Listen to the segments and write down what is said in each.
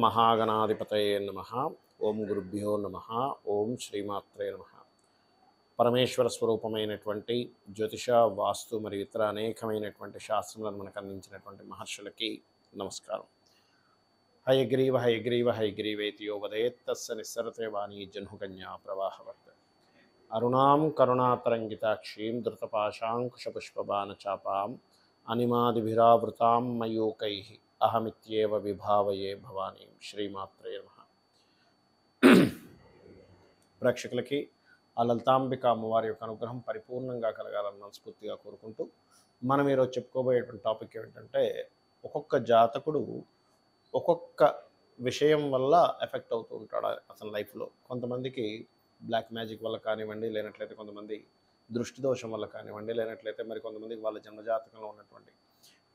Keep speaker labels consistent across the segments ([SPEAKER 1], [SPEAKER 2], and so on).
[SPEAKER 1] మహాగణాధిపతయే నమః. ఓం గురుభ్యో నమః. ఓం శ్రీమాత్రే నమః. పరమేశ్వర స్వరూపమైనటువంటి జ్యోతిష, వాస్తు మరియు ఇతర అనేకమైనటువంటి శాస్త్రములను మనకు అందించినటువంటి మహర్షులకి నమస్కారం. హయగ్రీవ హయగ్రీవ హయగ్రీవేతి యో వదేత్ తస్య నిస్సరతే వాణీ జహ్నుకన్యా ప్రవాహవత్. అరుణాం కరుణాతరంగితాక్షీం ధృతపాశాంకుశపుష్పబాణచాపాం అనిమాదిభిరావృతాం మయూకైః అహమిత్యేవ విభావయే భవానీం. శ్రీమాత్రే నమః. ప్రేక్షకులకి ఆ లలితాంబిక అమ్మవారి యొక్క అనుగ్రహం పరిపూర్ణంగా కలగాలని మనస్ఫూర్తిగా కోరుకుంటూ మనం ఈరోజు చెప్పుకోబోయేటువంటి టాపిక్ ఏమిటంటే, ఒక్కొక్క జాతకుడు ఒక్కొక్క విషయం వల్ల ఎఫెక్ట్ అవుతూ ఉంటాడు అతని లైఫ్లో. కొంతమందికి బ్లాక్ మ్యాజిక్ వల్ల కానివ్వండి, లేనట్లయితే కొంతమంది దృష్టి దోషం వల్ల కానివ్వండి, లేనట్లయితే మరి కొంతమందికి వాళ్ళ జన్మజాతకంలో ఉన్నటువంటి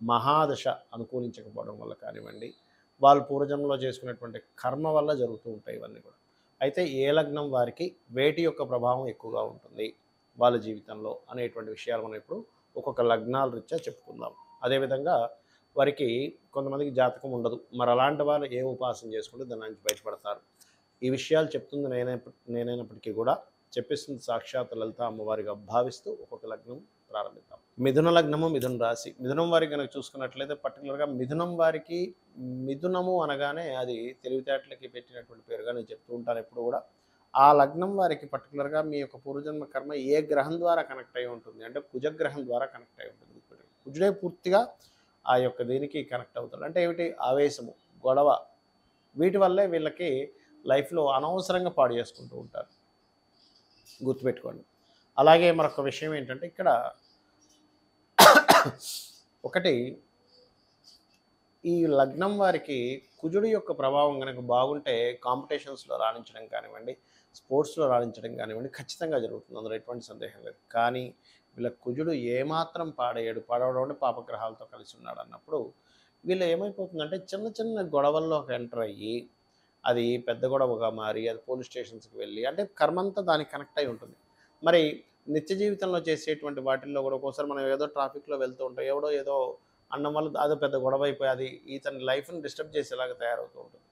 [SPEAKER 1] మహాదశ అనుకూలించకపోవడం వల్ల కానివ్వండి, వాళ్ళు పూర్వజన్మలో చేసుకునేటువంటి కర్మ వల్ల జరుగుతూ ఉంటాయి ఇవన్నీ కూడా. అయితే ఏ లగ్నం వారికి వేటి యొక్క ప్రభావం ఎక్కువగా ఉంటుంది వాళ్ళ జీవితంలో అనేటువంటి విషయాలు మనం ఇప్పుడు ఒక్కొక్క లగ్నాల రీత్యా చెప్పుకుందాం. అదేవిధంగా వారికి కొంతమందికి జాతకం ఉండదు, మరి అలాంటి వాళ్ళు ఏ ఉపాసన చేసుకుంటే దాని నుంచి బయటపడతారు. ఈ విషయాలు చెప్తుంది నేనైనప్పటికీ కూడా చెప్పిస్తుంది సాక్షాత్ లలిత అమ్మవారిగా భావిస్తూ ఒక్కొక్క లగ్నం ప్రారంభిద్దాం. మిథున లగ్నము, మిథున రాశి. మిథునం వారికి కనుక చూసుకున్నట్లయితే పర్టికులర్గా మిథునం వారికి, మిథునము అనగానే అది తెలివితేటలకి పెట్టినటువంటి పేరుగా నేను చెప్తూ ఉంటాను ఎప్పుడు కూడా. ఆ లగ్నం వారికి పర్టికులర్గా మీ యొక్క పూర్వజన్మ కర్మ ఏ గ్రహం ద్వారా కనెక్ట్ అయి ఉంటుంది అంటే కుజగ్రహం ద్వారా కనెక్ట్ అయి ఉంటుంది. కుజుడే పూర్తిగా ఆ యొక్క దీనికి కనెక్ట్ అవుతాడు. అంటే ఏమిటి? ఆవేశము, గొడవ, వీటి వల్లే వీళ్ళకి లైఫ్లో అనవసరంగా పాడు చేసుకుంటూ ఉంటారు, గుర్తుపెట్టుకోండి. అలాగే మరొక విషయం ఏంటంటే, ఇక్కడ ఒకటి ఈ లగ్నం వారికి కుజుడి యొక్క ప్రభావం కనుక బాగుంటే కాంపిటీషన్స్లో రాణించడం కానివ్వండి, స్పోర్ట్స్లో రాణించడం కానివ్వండి ఖచ్చితంగా జరుగుతుంది, అందులో ఎటువంటి సందేహం లేదు. కానీ వీళ్ళ కుజుడు ఏమాత్రం పాడవడం అంటే పాపగ్రహాలతో కలిసి ఉన్నాడు అన్నప్పుడు వీళ్ళు ఏమైపోతుందంటే చిన్న చిన్న గొడవల్లోకి ఎంటర్ అయ్యి అది పెద్ద గొడవగా మారి అది పోలీస్ స్టేషన్స్కి వెళ్ళి, అంటే కర్మంతా దానికి కనెక్ట్ అయి ఉంటుంది. మరి నిత్య జీవితంలో చేసేటువంటి వాటిల్లో కూడా ఒక్కోసారి మనం ఏదో ట్రాఫిక్లో వెళ్తూ ఉంటాం, ఎవడో ఏదో అన్నం వల్ల అదో పెద్ద గొడవ అయిపోయి అది ఇతని లైఫ్ని డిస్టర్బ్ చేసేలాగా తయారవుతూ ఉంటుంది.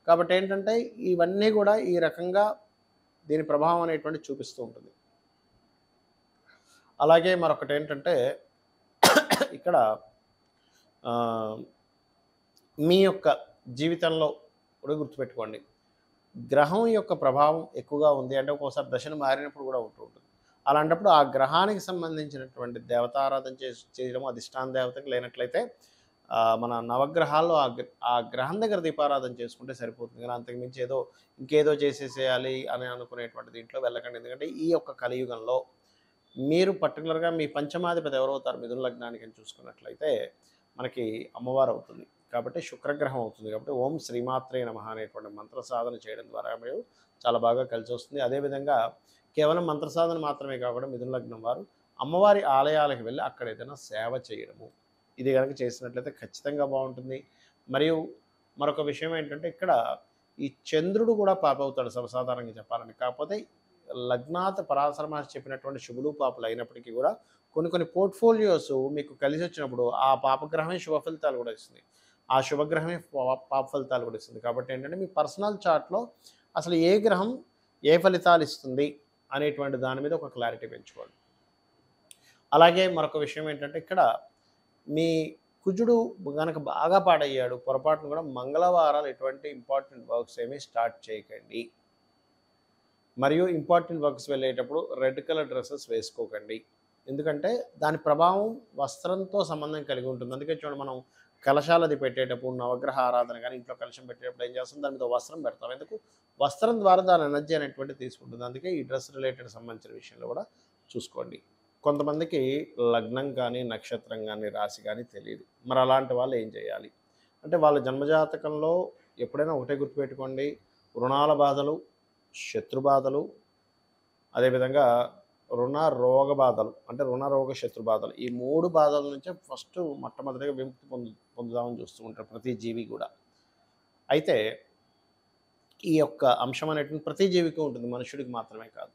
[SPEAKER 1] కాబట్టి ఏంటంటే ఇవన్నీ కూడా ఈ రకంగా దీని ప్రభావం అనేటువంటి చూపిస్తూ ఉంటుంది. అలాగే మరొకటి ఏంటంటే ఇక్కడ మీ యొక్క జీవితంలో కూడా గుర్తుపెట్టుకోండి, గ్రహం యొక్క ప్రభావం ఎక్కువగా ఉంది అంటే ఒక్కోసారి దశను మారినప్పుడు కూడా ఉంటూ ఉంటుంది. అలాంటప్పుడు ఆ గ్రహానికి సంబంధించినటువంటి దేవతారాధన చేయడం, అధిష్టాన దేవతకి, లేనట్లయితే మన నవగ్రహాల్లో ఆ గ్రహం దగ్గర దీపారాధన చేసుకుంటే సరిపోతుంది. కానీ అంతకుమించి ఏదో ఇంకేదో చేసేసేయాలి అని అనుకునేటువంటి దీంట్లో వెళ్ళకండి. ఎందుకంటే ఈ యొక్క కలియుగంలో మీరు పర్టికులర్గా మీ పంచమాధిపతి ఎవరవుతారు మిథున లగ్నానికి అని చూసుకున్నట్లయితే మనకి అమ్మవారు అవుతుంది. కాబట్టి శుక్రగ్రహం అవుతుంది. కాబట్టి ఓం శ్రీమాత్రే నమః అనేటువంటి మంత్ర సాధన చేయడం ద్వారా మీరు చాలా బాగా కలిసి వస్తుంది. అదేవిధంగా కేవలం మంత్ర సాధన మాత్రమే కాకుండా మిథున లగ్నం వారు అమ్మవారి ఆలయాలకు వెళ్ళి అక్కడ ఏదైనా సేవ చేయడము, ఇది కనుక చేసినట్లయితే ఖచ్చితంగా బాగుంటుంది. మరియు మరొక విషయం ఏంటంటే, ఇక్కడ ఈ చంద్రుడు కూడా పాప అవుతాడు సర్వసాధారణంగా చెప్పాలని. కాకపోతే లగ్నాత్ పరాశర మహర్షి చెప్పినటువంటి శుభులు పాపలు అయినప్పటికీ కూడా కొన్ని పోర్ట్ఫోలియోస్ మీకు కలిసి వచ్చినప్పుడు ఆ పాపగ్రహమే శుభ ఫలితాలు కూడా ఇస్తుంది, ఆ శుభగ్రహమే పాప ఫలితాలు కూడా ఇస్తుంది. కాబట్టి ఏంటంటే మీ పర్సనల్ చార్ట్లో అసలు ఏ గ్రహం ఏ ఫలితాలు ఇస్తుంది అనేటువంటి దాని మీద ఒక క్లారిటీ పెంచుకోండి. అలాగే మరొక విషయం ఏంటంటే, ఇక్కడ మీ కుజుడు కనుక బాగా పాడయ్యాడు, పొరపాటును కూడా మంగళవారాలు ఎటువంటి ఇంపార్టెంట్ వర్క్స్ ఏమీ స్టార్ట్ చేయకండి. మరియు ఇంపార్టెంట్ వర్క్స్ వెళ్ళేటప్పుడు రెడ్ కలర్ డ్రెస్సెస్ వేసుకోకండి, ఎందుకంటే దాని ప్రభావం వస్త్రంతో సంబంధం కలిగి ఉంటుంది. అందుకే చూడండి, మనం కలశాలది పెట్టేటప్పుడు నవగ్రహ ఆరాధన కానీ ఇంట్లో కలశం పెట్టేటప్పుడు ఏం చేస్తాం, దాని మీద వస్త్రం పెడతాం. ఎందుకు? వస్త్రం ద్వారా దాని ఎనర్జీ అనేటువంటి తీసుకుంటుంది. అందుకే ఈ డ్రెస్ రిలేటెడ్ సంబంధించిన విషయంలో కూడా చూసుకోండి. కొంతమందికి లగ్నం కానీ నక్షత్రం కానీ రాశి కానీ తెలియదు, మరి అలాంటి వాళ్ళు ఏం చేయాలి అంటే, వాళ్ళ జన్మజాతకంలో ఎప్పుడైనా ఒకటే గుర్తుపెట్టుకోండి, రుణాల బాధలు, శత్రు బాధలు, అదేవిధంగా రుణ రోగ బాధలు, అంటే రుణ రోగ శత్రు బాధలు, ఈ 3 బాధల నుంచే ఫస్ట్ మొట్టమొదటిగా విముక్తి పొందుదామని చూస్తూ ఉంటారు ప్రతి జీవి కూడా. అయితే ఈ యొక్క అంశం అనేటువంటి ప్రతి జీవికి ఉంటుంది, మనుషుడికి మాత్రమే కాదు.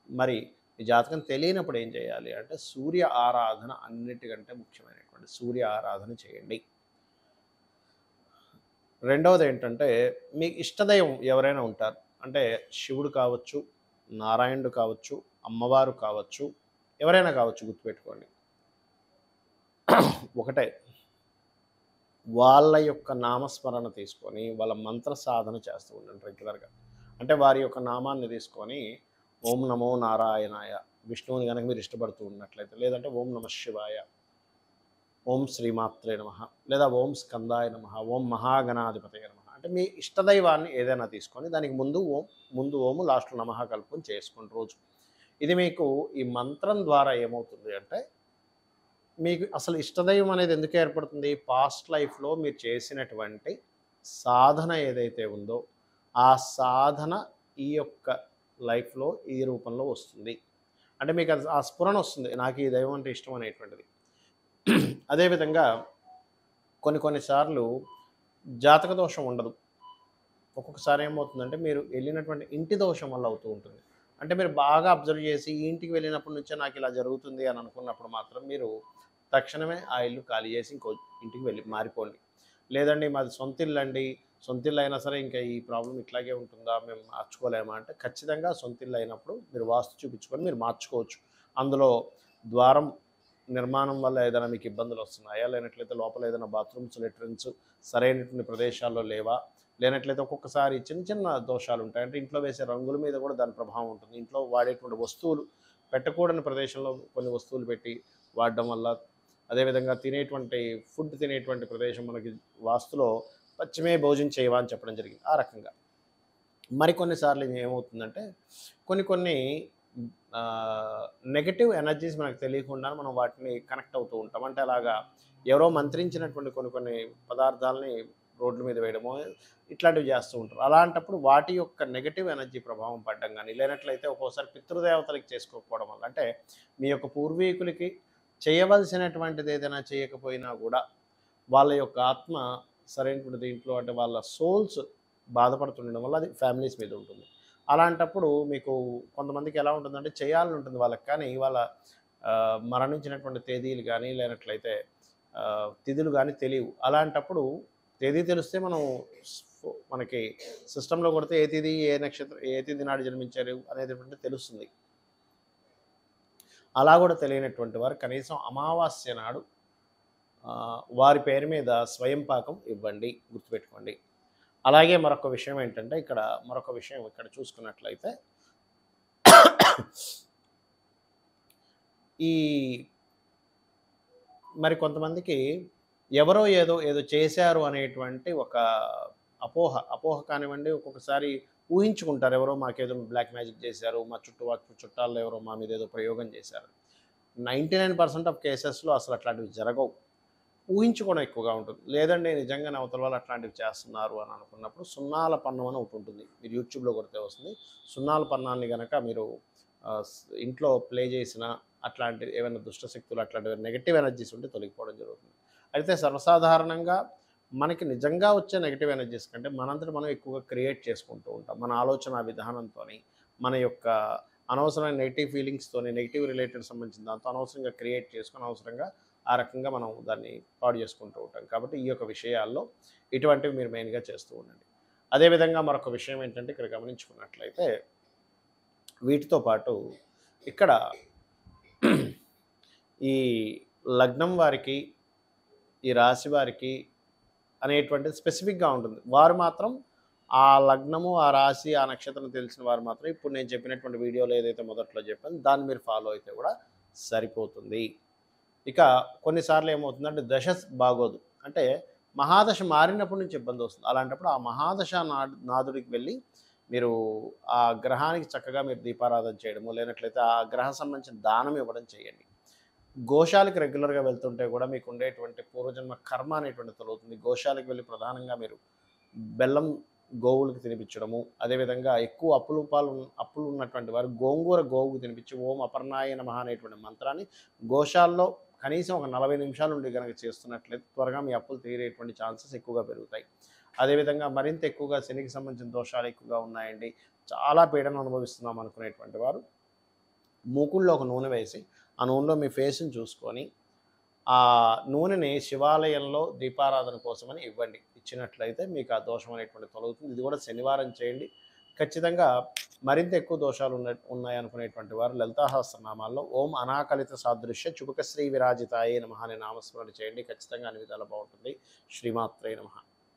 [SPEAKER 1] మరి ఈ జాతకం తెలియనప్పుడు ఏం చేయాలి అంటే, సూర్య ఆరాధన అన్నిటికంటే ముఖ్యమైనటువంటి సూర్య ఆరాధన చేయండి. రెండవది ఏంటంటే మీకు ఇష్టదైవం ఎవరైనా ఉంటారు. అంటే శివుడు కావచ్చు, నారాయణుడు కావచ్చు, అమ్మవారు కావచ్చు, ఎవరైనా కావచ్చు గుర్తుపెట్టుకోండి. ఒకటే వాళ్ళ యొక్క నామస్మరణ తీసుకొని వాళ్ళ మంత్ర సాధన చేస్తూ ఉండండి రెగ్యులర్‌గా. అంటే వారి యొక్క నామాన్ని తీసుకొని ఓం నమో నారాయణాయ విష్ణువుని గనక మీరు ఇష్టపడుతూ ఉన్నట్లయితే, లేదంటే ఓం నమః శివాయ, ఓం శ్రీమాత్రే నమః, లేదా ఓం స్కందాయ నమః, ఓం మహాగణాధిపతయే నమః. అంటే మీ ఇష్టదైవాన్ని ఏదైనా తీసుకొని దానికి ముందు ఓము లాస్ట్‌లో నమః కలుపుకొని చేసుకోండి రోజు. ఇది మీకు ఈ మంత్రం ద్వారా ఏమవుతుంది అంటే, మీకు అసలు ఇష్టదైవం అనేది ఎందుకు ఏర్పడుతుంది? పాస్ట్ లైఫ్‌లో మీరు చేసినటువంటి సాధన ఏదైతే ఉందో, ఆ సాధన ఈ యొక్క లైఫ్‌లో ఈ రూపంలో వస్తుంది. అంటే మీకు అది ఆ స్ఫురణ వస్తుంది. నాకు ఈ దైవం అంటే ఇష్టం అనేటువంటిది. అదేవిధంగా కొన్ని సార్లు జాతక దోషం ఉండదు. ఒక్కొక్కసారి ఏమవుతుందంటే మీరు వెళ్ళినటువంటి ఇంటి దోషం వల్ల అవుతూ ఉంటుంది. అంటే మీరు బాగా అబ్జర్వ్ చేసి ఈ ఇంటికి వెళ్ళినప్పటి నుంచే నాకు ఇలా జరుగుతుంది అని అనుకున్నప్పుడు మాత్రం మీరు తక్షణమే ఆ ఇల్లు ఖాళీ చేసి ఇంకో ఇంటికి వెళ్ళి మారిపోండి. లేదండి మాది సొంత ఇల్లండి, సొంత ఇల్లు అయినా సరే ఇంకా ఈ ప్రాబ్లమ్ ఇట్లాగే ఉంటుందా, మేము మార్చుకోలేమా అంటే, ఖచ్చితంగా సొంత ఇల్లు అయినప్పుడు మీరు వాస్తు చూపించుకొని మీరు మార్చుకోవచ్చు. అందులో ద్వారం నిర్మాణం వల్ల ఏదైనా మీకు ఇబ్బందులు వస్తున్నాయా, లేనట్లయితే లోపల ఏదైనా బాత్రూమ్స్, లెట్రిన్స్ సరైనటువంటి ప్రదేశాల్లో లేవా, లేనట్లయితే ఒక్కొక్కసారి చిన్న చిన్న దోషాలు ఉంటాయి. అంటే ఇంట్లో వేసే రంగుల మీద కూడా దాని ప్రభావం ఉంటుంది. ఇంట్లో వాడేటువంటి వస్తువులు పెట్టకూడని ప్రదేశంలో కొన్ని వస్తువులు పెట్టి వాడడం వల్ల, అదేవిధంగా తినేటువంటి ప్రదేశం మనకి వాస్తులో పశ్చిమే భోజనం చేయవా అని చెప్పడం జరిగింది. ఆ రకంగా మరికొన్నిసార్లు ఏమవుతుందంటే కొన్ని నెగటివ్ ఎనర్జీస్ మనకు తెలియకుండా మనం వాటిని కనెక్ట్ అవుతూ ఉంటాం. అంటే అలాగా ఎవరో మంత్రించినటువంటి కొన్ని పదార్థాలని రోడ్ల మీద వేయడమో ఇట్లాంటివి చేస్తూ ఉంటారు. అలాంటప్పుడు వాటి యొక్క నెగటివ్ ఎనర్జీ ప్రభావం పడడం కానీ, లేనట్లయితే ఒక్కోసారి పితృదేవతలకి చేసుకోకపోవడం వల్ల, అంటే మీ యొక్క పూర్వీకులకి చేయవలసినటువంటిది ఏదైనా చేయకపోయినా కూడా వాళ్ళ యొక్క ఆత్మ సరైనటువంటి దీంట్లో, అంటే వాళ్ళ సోల్స్ బాధపడుతుండడం వల్ల అది ఫ్యామిలీస్ మీద ఉంటుంది. అలాంటప్పుడు మీకు కొంతమందికి ఎలా ఉంటుందంటే చేయాలని ఉంటుంది వాళ్ళకి, కానీ వాళ్ళ మరణించినటువంటి తేదీలు కానీ, లేనట్లయితే తిథులు కానీ తెలియవు. అలాంటప్పుడు తేదీ తెలిస్తే మనకి సిస్టంలో కొడితే ఏ తేదీ, ఏ నక్షత్రం, ఏ తేదీ నాడు జన్మించారు అనేటటువంటి తెలుస్తుంది. అలా కూడా తెలియనటువంటి వారు కనీసం అమావాస్య నాడు వారి పేరు మీద స్వయం పాకం ఇవ్వండి, గుర్తుపెట్టుకోండి. అలాగే మరొక విషయం ఏంటంటే, ఇక్కడ చూసుకున్నట్లయితే ఈ మరి కొంతమందికి ఎవరో ఏదో చేశారు అనేటువంటి ఒక అపోహ కానివ్వండి, ఒక్కొక్కసారి ఊహించుకుంటారు. ఎవరో మాకేదో బ్లాక్ మ్యాజిక్ చేశారు, మా చుట్టాల్లో ఎవరో మా మీద ఏదో ప్రయోగం చేశారు. 99% ఆఫ్ కేసెస్లో అసలు అట్లాంటివి జరగవు. ఊహించుకోవడం ఎక్కువగా ఉంటుంది. లేదండి నిజంగానే అవతల వాళ్ళు అట్లాంటివి చేస్తున్నారు అని అనుకున్నప్పుడు సున్నాల పన్నం అని ఒకటి ఉంటుంది. మీరు యూట్యూబ్‌లో కొడితే వస్తుంది. సున్నాల పన్నాన్ని గనక మీరు ఇంట్లో ప్లే చేసిన అట్లాంటి ఏమైనా దుష్ట శక్తులు, అట్లాంటివి నెగెటివ్ ఎనర్జీస్ ఉంటే తొలగిపోవడం జరుగుతుంది. అయితే సర్వసాధారణంగా మనకి నిజంగా వచ్చే నెగెటివ్ ఎనర్జీస్ కంటే మనంతట మనం ఎక్కువగా క్రియేట్ చేసుకుంటూ ఉంటాం. మన ఆలోచన విధానంతోని, మన యొక్క అనవసరమైన నెగెటివ్ ఫీలింగ్స్‌తోని, నెగెటివ్ రిలేటెడ్ సంబంధించిన దాంతో అనవసరంగా క్రియేట్ చేసుకొని, అనవసరంగా ఆ రకంగా మనం దాన్ని పాడు చేసుకుంటూ ఉంటాం. కాబట్టి ఈ యొక్క విషయాల్లో ఇటువంటివి మీరు మెయిన్‌గా చేస్తూ ఉండండి. అదేవిధంగా మరొక విషయం ఏంటంటే, ఇక్కడ గమనించుకున్నట్లయితే వీటితో పాటు ఇక్కడ ఈ లగ్నం వారికి, ఈ రాశి వారికి అనేటువంటిది స్పెసిఫిక్‌గా ఉంటుంది. వారు మాత్రం ఆ లగ్నము, ఆ రాశి, ఆ నక్షత్రం తెలిసిన వారు మాత్రం ఇప్పుడు నేను చెప్పినటువంటి వీడియోలో ఏదైతే మొదట్లో చెప్పానో దాన్ని మీరు ఫాలో అయితే కూడా సరిపోతుంది. ఇక కొన్నిసార్లు ఏమవుతుందంటే దశ బాగోదు. అంటే మహాదశ మారినప్పటి నుంచి ఇబ్బంది వస్తుంది. అలాంటప్పుడు ఆ మహాదశ నాదుడికి వెళ్ళి మీరు ఆ గ్రహానికి చక్కగా మీరు దీపారాధన చేయడము, లేనట్లయితే ఆ గ్రహ సంబంధించిన దానం ఇవ్వడం చేయండి. గోశాలకు రెగ్యులర్‌గా వెళ్తుంటే కూడా మీకు ఉండేటువంటి పూర్వజన్మ కర్మ అనేటువంటిది తొలగుతుంది. గోశాలకు వెళ్ళి ప్రధానంగా మీరు బెల్లం గోవులకు తినిపించడము, అదేవిధంగా ఎక్కువ అప్పులు ఉన్నటువంటి వారు గోంగూర గోవుకు తినిపించి ఓం అపర్ణాయ నమః అనేటువంటి మంత్రాన్ని గోశాలలో కనీసం ఒక 40 నిమిషాల నుండి గనక చేస్తున్నట్లయితే త్వరగా మీ అప్పులు తీరేటువంటి ఛాన్సెస్ ఎక్కువగా పెరుగుతాయి. అదేవిధంగా మరింత ఎక్కువగా శనికి సంబంధించిన దోషాలు ఎక్కువగా ఉన్నాయండి, చాలా పీడన అనుభవిస్తున్నాం అనుకునేటువంటి వారు మూకుల్లో ఒక నూనె వేసి, ఆ నూనెలో మీ ఫేస్‌ని చూసుకొని ఆ నూనెని శివాలయంలో దీపారాధన కోసమని ఇవ్వండి. ఇచ్చినట్లయితే మీకు ఆ దోషం అనేటువంటి తొలగుతుంది. ఇది కూడా శనివారం చేయండి. ఖచ్చితంగా మరింత ఎక్కువ దోషాలు ఉన్నాయనుకునేటువంటి వారు లలితా సహస్రనామాల్లో ఓం అనాకలిత సాదృశ్య చుబుక శ్రీ విరాజితాయే నమః అనే నామస్మరణ చేయండి. ఖచ్చితంగా అన్ని విధాలా బాగుంటుంది. శ్రీమాత్రే నమః.